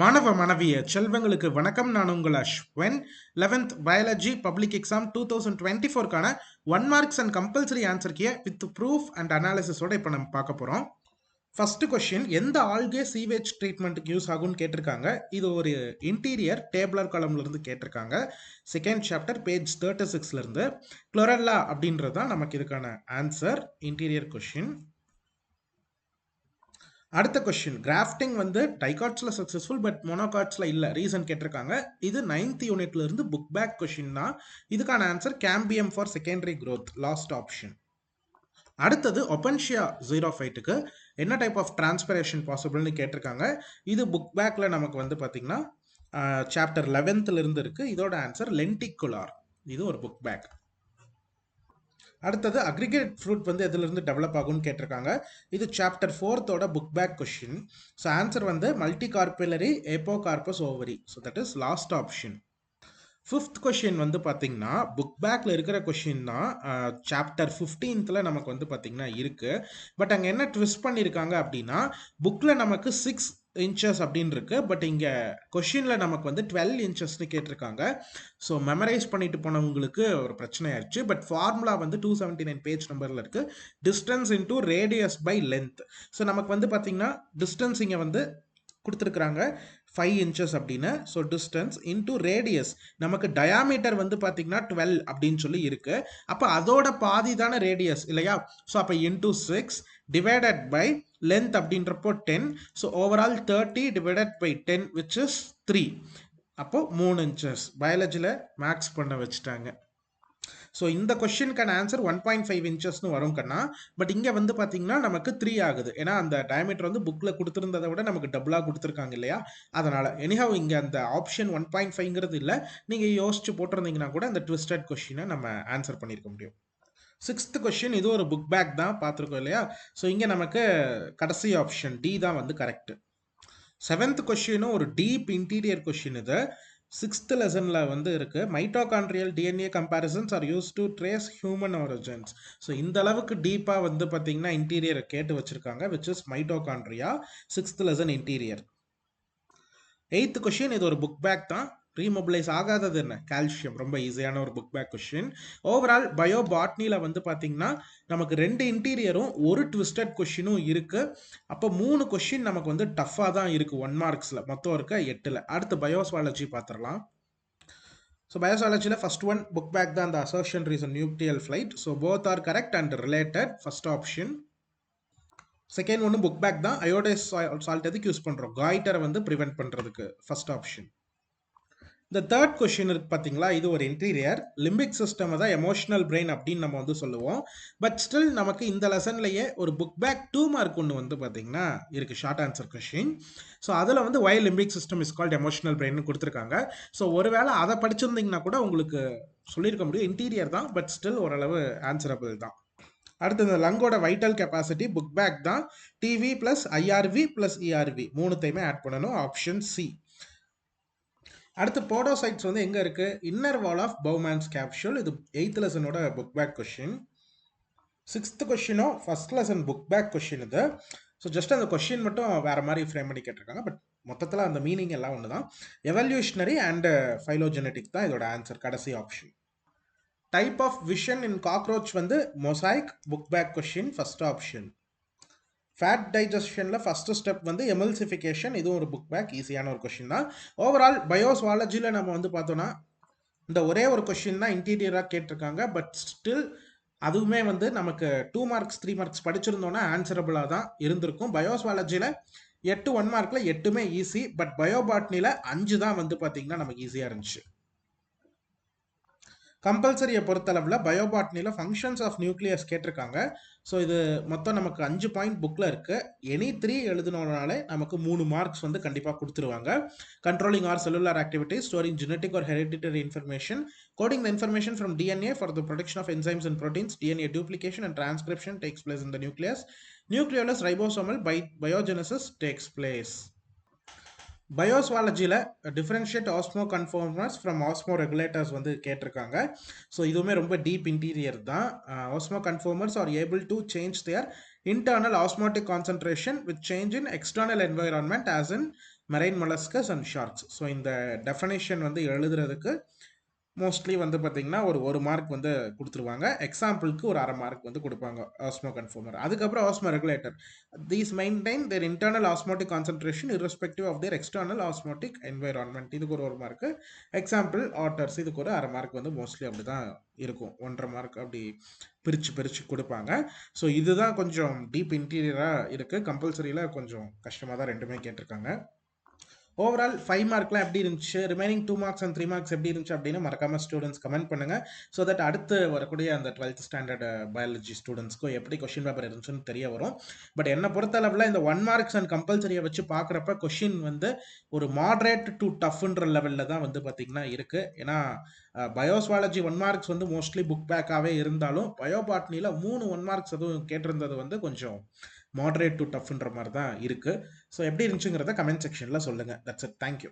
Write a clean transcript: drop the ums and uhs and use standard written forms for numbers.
மாணவ மாணவிய செல்வங்களுக்கு வணக்கம். நான் உங்கள் Ashwin. 11th biology public exam 2024க்கான 1 மார்க்ஸ் அண்ட் கம்பல்சரி ஆன்சர் கீயை வித் ப்ரூஃப் அண்ட் அனாலிசிஸோட இப்போ நம்ம பார்க்க போகிறோம். ஃபர்ஸ்ட் கொஸ்டின், எந்த ஆல்கே சீவேஜ் ட்ரீட்மெண்ட்டுக்கு யூஸ் ஆகும்னு கேட்டிருக்காங்க. இது ஒரு இன்டீரியர் டேபிளர் காலம்ல இருந்து கேட்டிருக்காங்க. செகண்ட் சாப்டர் பேஜ் 36ல இருந்து. குளோரெல்லா அப்படின்றது தான் நமக்கு இதுக்கான ஆன்சர். Interior question. அடுத்த கொஸ்டின், கிராஃப்டிங் வந்து டைகாட்ஸ்ல சக்சஸ்ஃபுல் பட் மோனோகாட்ஸ்ல இல்ல, ரீசன் கேட்டிருக்காங்க. இது 9th யூனிட்ல இருந்து புக் பேக் கொஸ்டின் தான். இதுக்கான answer cambium for secondary growth, last option. அடுத்தது ஒபன்ஷியா ஜீரோஃபைட்டுக்கு என்ன டைப் ஆஃப் டிரான்ஸ்பிரேஷன் பாசிபிள்னு கேட்டிருக்காங்க. இது புக் பேக்ல நமக்கு வந்து பாத்தீங்கன்னா சாப்டர் 11th இருந்து இருக்கு. இதோட ஆன்சர் லென்டிகுலார். இது ஒரு புக் பேக். அடுத்தது அக்ரிகேட் ஃப்ரூட் வந்து எதுலேருந்து டெவலப் ஆகும்னு கேட்டிருக்காங்க. இது chapter 4th book back question. So answer வந்து multi carpellary apocarpous ovary. So that is last option. Fifth question வந்து பார்த்தீங்கன்னா புக் பேக்கில் இருக்கிற கொஷின் தான். சாப்டர் 15th நமக்கு வந்து பார்த்தீங்கன்னா இருக்கு. பட் அங்கே என்ன ட்விஸ்ட் பண்ணியிருக்காங்க அப்படின்னா, புக்கில் நமக்கு 6 inches அப்படின்னு இருக்கு. பட் இங்கே கொஷினில் நமக்கு வந்து 12 inchesன்னு கேட்டிருக்காங்க. ஸோ மெமரைஸ் பண்ணிட்டு போனவங்களுக்கு ஒரு பிரச்சனை ஆயிடுச்சு. பட் ஃபார்முலா வந்து 279 பேஜ் நம்பரில் இருக்கு. Distance into radius by length. So நமக்கு வந்து பார்த்தீங்கன்னா டிஸ்டன்ஸ் இங்கே வந்து கொடுத்துருக்குறாங்க 5 inches அப்படின்னு. ஸோ டிஸ்டன்ஸ் இன்டூ ரேடியஸ், நமக்கு டயாமீட்டர் வந்து பார்த்தீங்கன்னா 12 அப்படின்னு சொல்லி இருக்கு. அப்போ அதோட பாதி தானே ரேடியஸ் இல்லையா? ஸோ அப்போ இன்டூ 6 டிவைடட் பை லென்த் அப்படின்றப்போ 10. So overall 30 divided by 10 which is 3. அப்போ 3 inches. பயாலஜியில் மேக்ஸ் பண்ண வச்சுட்டாங்க. ஸோ இந்த கொஸ்டினுக்கான ஆன்சர் 1.5 inchesனு வரும் கண்ணா. பட் இங்கே வந்து பார்த்தீங்கன்னா நமக்கு 3 ஆகுது. ஏன்னா அந்த டயமீட்டர் வந்து புக்கில் கொடுத்துருந்ததை விட நமக்கு டபுளாக கொடுத்துருக்காங்க இல்லையா? அதனால் எனிஹவ் இங்கே அந்த ஆப்ஷன் 1.5ங்கிறது இல்லை. நீங்கள் யோசிச்சு போட்டிருந்தீங்கன்னா கூட அந்த ட்விஸ்டட் கொஸ்டினை நம்ம ஆன்சர் பண்ணியிருக்க முடியும். சிக்ஸ்த் கொஸ்டின், இது ஒரு புக் பேக் தான் பார்த்துருக்கோம் இல்லையா? ஸோ இங்கே நமக்கு கடைசி ஆப்ஷன் டி தான் வந்து கரெக்ட். செவன்த் கொஸ்டினும் ஒரு டீப் இன்டீரியர் கொஸ்டின். இது 6th லெசன்ல வந்து இருக்கு. Mitochondrial DNA comparisons are used to trace human origins. So இந்த அளவுக்கு டீப்பாக வந்து பார்த்தீங்கன்னா இன்டீரியரை கேட்டு வச்சிருக்காங்க, which is mitochondria. 6th lesson interior. 8th question, இது ஒரு புக் பேக் தான். ரீமொபிலைஸ் ஆகாதது என்ன? கால்சியம். ரொம்ப ஈஸியான ஒரு book back question. Overall bio பாட்னியில் வந்து பார்த்தீங்கன்னா நமக்கு 2 இன்டீரியரும் ஒரு ட்விஸ்டட் கொஸ்டினும் இருக்கு. அப்போ 3 கொஸ்டின் நமக்கு வந்து டஃப்பாக தான் இருக்கு 1 மார்க்ஸில். மொத்தம் இருக்க 8ல். அடுத்து பயோஸ்வாலஜி பார்த்துடலாம். ஸோ பயோசாலஜியில் ஃபர்ஸ்ட் ஒன் புக் பேக் தான், அந்த assertion reason nuptial flight. So both are correct and related, first option. Second ஒன்று புக் பேக் தான். அயோடைஸ் சால்ட் எதுக்கு யூஸ் பண்ணுறோம்? காய்டரை வந்து ப்ரிவென்ட் பண்ணுறதுக்கு, ஃபர்ஸ்ட் ஆப்ஷன். இந்த தேர்ட் கொஸ்டின் இருக்கு பார்த்தீங்களா, இது ஒரு இன்டீரியர். லிம்பிக் சிஸ்டம் தான் எமோஷனல் பிரெயின் அப்படின்னு நம்ம வந்து சொல்லுவோம். பட் ஸ்டில் நமக்கு இந்த லெசன்லயே ஒரு புக் பேக் 2 மார்க் ஒன்று வந்து பார்த்தீங்கன்னா இருக்கு, ஷார்ட் ஆன்சர் கொஸ்டின். ஸோ அதில் வந்து why limbic system is called emotional brain கொடுத்துருக்காங்க. ஸோ ஒருவேளை அதை படிச்சிருந்தீங்கன்னா கூட உங்களுக்கு சொல்லியிருக்க முடியும். இன்டீரியர் தான், பட் ஸ்டில் ஓரளவு ஆன்சரபிள் தான். அடுத்து இந்த லங்கோட வைட்டல் கெப்பாசிட்டி புக் பேக் தான். TV plus IRV plus ERV மூணுத்தையுமே ஆட் பண்ணணும், ஆப்ஷன் சி. அடுத்து போடோசைட்ஸ் வந்து எங்க இருக்கு? Inner wall of Bowman's capsule. இது 8th லெசனோட புக் பேக் கொஸ்டின். 6th கொஸ்டினும் first lesson book back question இது. ஸோ ஜஸ்ட் அந்த கொஸ்டின் மட்டும் வேற மாதிரி ஃப்ரேம் பண்ணி கேட்டிருக்காங்க. பட் மொத்தத்தில் அந்த மீனிங் எல்லாம் ஒன்று தான். எவல்யூஷனரி அண்ட் ஃபைலோஜெனட்டிக் தான் இதோட ஆன்சர், கடைசி option. Type of vision in cockroach வந்து mosaic, book back question, first option. Fat டைஜஷனில் ஃபர்ஸ்ட் ஸ்டெப் வந்து எமல்சிஃபிகேஷன். இதுவும் ஒரு புக் பேக், ஈஸியான ஒரு கொஸ்டின் தான். ஓவரால் பயோஸ்வாலஜியில் நம்ம வந்து பார்த்தோன்னா இந்த ஒரே ஒரு கொஸ்டின் தான் இன்டீரியராக கேட்டிருக்காங்க. பட் ஸ்டில் அதுவுமே வந்து நமக்கு 2 மார்க்ஸ் 3 மார்க்ஸ் படிச்சிருந்தோன்னா ஆன்சரபிளாக தான் இருந்திருக்கும். பயோஸ்வாலஜியில் 8 1 மார்க்கில் 8மே ஈஸி. பட் பயோபாட்னியில் 5 தான் வந்து பார்த்தீங்கன்னா நமக்கு ஈஸியாக இருந்துச்சு. கம்பல்சரியை பொறுத்தளவில் பயோபாட்னியில் ஃபங்க்ஷன்ஸ் ஆஃப் நியூக்ளியஸ் கேட்டிருக்காங்க. ஸோ இது மொத்தம் நமக்கு 5 பாயிண்ட் புக்கில் இருக்கு. எனி 3 எழுதுனோனாலே நமக்கு 3 மார்க்ஸ் வந்து கண்டிப்பாக கொடுத்துருவாங்க. Controlling or cellular activity, storing genetic or hereditary information, coding the information from DNA for the production of enzymes and proteins, DNA duplication and transcription takes place in the nucleus, nucleolus ribosomal biogenesis takes place. பயோஸ்வாலஜியில் differentiate osmoconformers from osmoregulators வந்து கேட்டிருக்காங்க. So இதுவுமே ரொம்ப deep interior தான். Osmoconformers are able to change their internal osmotic concentration with change in external environment as in marine molluscs and sharks. So இந்த definition வந்து எழுதுறதுக்கு mostly வந்து பார்த்தீங்கன்னா ஒரு மார்க் வந்து கொடுத்துருவாங்க. எக்ஸாம்பிளுக்கு ஒரு அரை மார்க் வந்து கொடுப்பாங்க ஆஸ்மோ கன்ஃபார்மர். அதுக்கப்புறம் osmoregulator. These maintain their internal osmotic concentration irrespective of their external osmotic environment. இதுக்கு ஒரு மார்க்கு. எக்ஸாம்பிள் ஆட்டர்ஸ், இதுக்கு ஒரு அரை மார்க் வந்து மோஸ்ட்லி அப்படி தான் இருக்கும். 1.5 மார்க் அப்படி பிரித்து கொடுப்பாங்க. ஸோ இதுதான் கொஞ்சம் டீப் இன்டீரியராக இருக்குது. கம்பல்சரியில் கொஞ்சம் கஷ்டமாக தான் ரெண்டுமே கேட்டிருக்காங்க. ஓவரால் 5 மார்க்லாம் எப்படி இருந்துச்சு, ரிமைனிங் 2 மார்க்ஸ் அண்ட் 3 மார்க்ஸ் எப்படி இருந்துச்சு அப்படின்னு மறக்காம ஸ்டூடெண்ட்ஸ் கமெண்ட் பண்ணுங்க. ஸோ தட் அடுத்து வரக்கூடிய அந்த 12th ஸ்டாண்டர்ட் பயாலஜி ஸ்டூடெண்ட்ஸ்க்கும் எப்படி கொஷின் பேப்பர் இருந்துச்சுன்னு தெரிய வரும். பட் என்னை பொறுத்தளவில் இந்த 1 மார்க்ஸ் அண்ட் கம்பல்சரியை வச்சு பார்க்குறப்ப கொஷின் வந்து ஒரு மாட்ரேட் டு டஃப்ன்ற லெவலில் தான் வந்து பார்த்தீங்கன்னா இருக்குது. ஏன்னா பயோஸ்வாலஜி 1 மார்க்ஸ் வந்து மோஸ்ட்லி புக் பேக்காகவே இருந்தாலும் பயோபாட்னியில் 3 1 மார்க்ஸ் அதுவும் கேட்டிருந்தது வந்து கொஞ்சம் மாடரேட் டு டஃப்ன்ற மாதிரி தான் இருக்குது. ஸோ எப்படி இருந்துச்சுங்கிறத கமெண்ட் செக்ஷனில் சொல்லுங்கள். That's it. தேங்க்யூ.